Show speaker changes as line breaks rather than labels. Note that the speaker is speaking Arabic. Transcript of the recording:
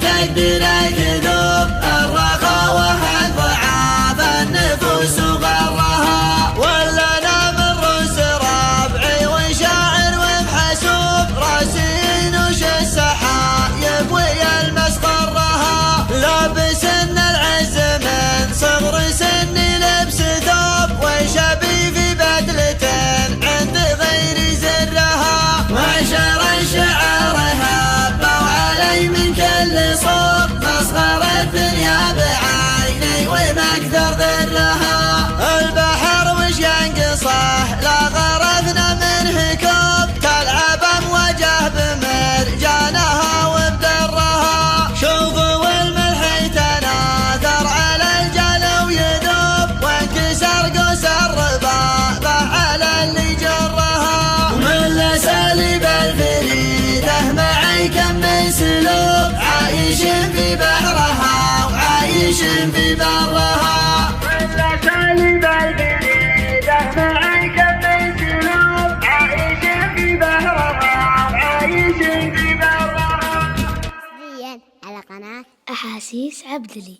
تقدير الكذوب الرخاء وحد ضعاف النفوس وغرها، ولا انا من رؤوس ربعي وشاعر ومحسوب راسين وش السحايب ويلمس قرها، لابس ان العز من صغر سني لبس ثوب وشبي في بدلة عند غير زرها، وعشر الشعر هبوا علي من كل صوب مسخر الدنيا بعيني وما اكثر ذرها، البحر وش ينقصه لا غرفنا منه كوب تلعب امواجه بمرجانها وبدرها، شوفوا الملح تناثر على الجلو يذوب وانكسر قوس الرباط على اللي جرها، من اساليب الفريده معي كم من سلوب عايش في بحرها وعايش في برها، من اساليب الفريده معي كم من سلوب عايش في بحرها وعايش في برها.
على قناة أحاسيس عبدلي.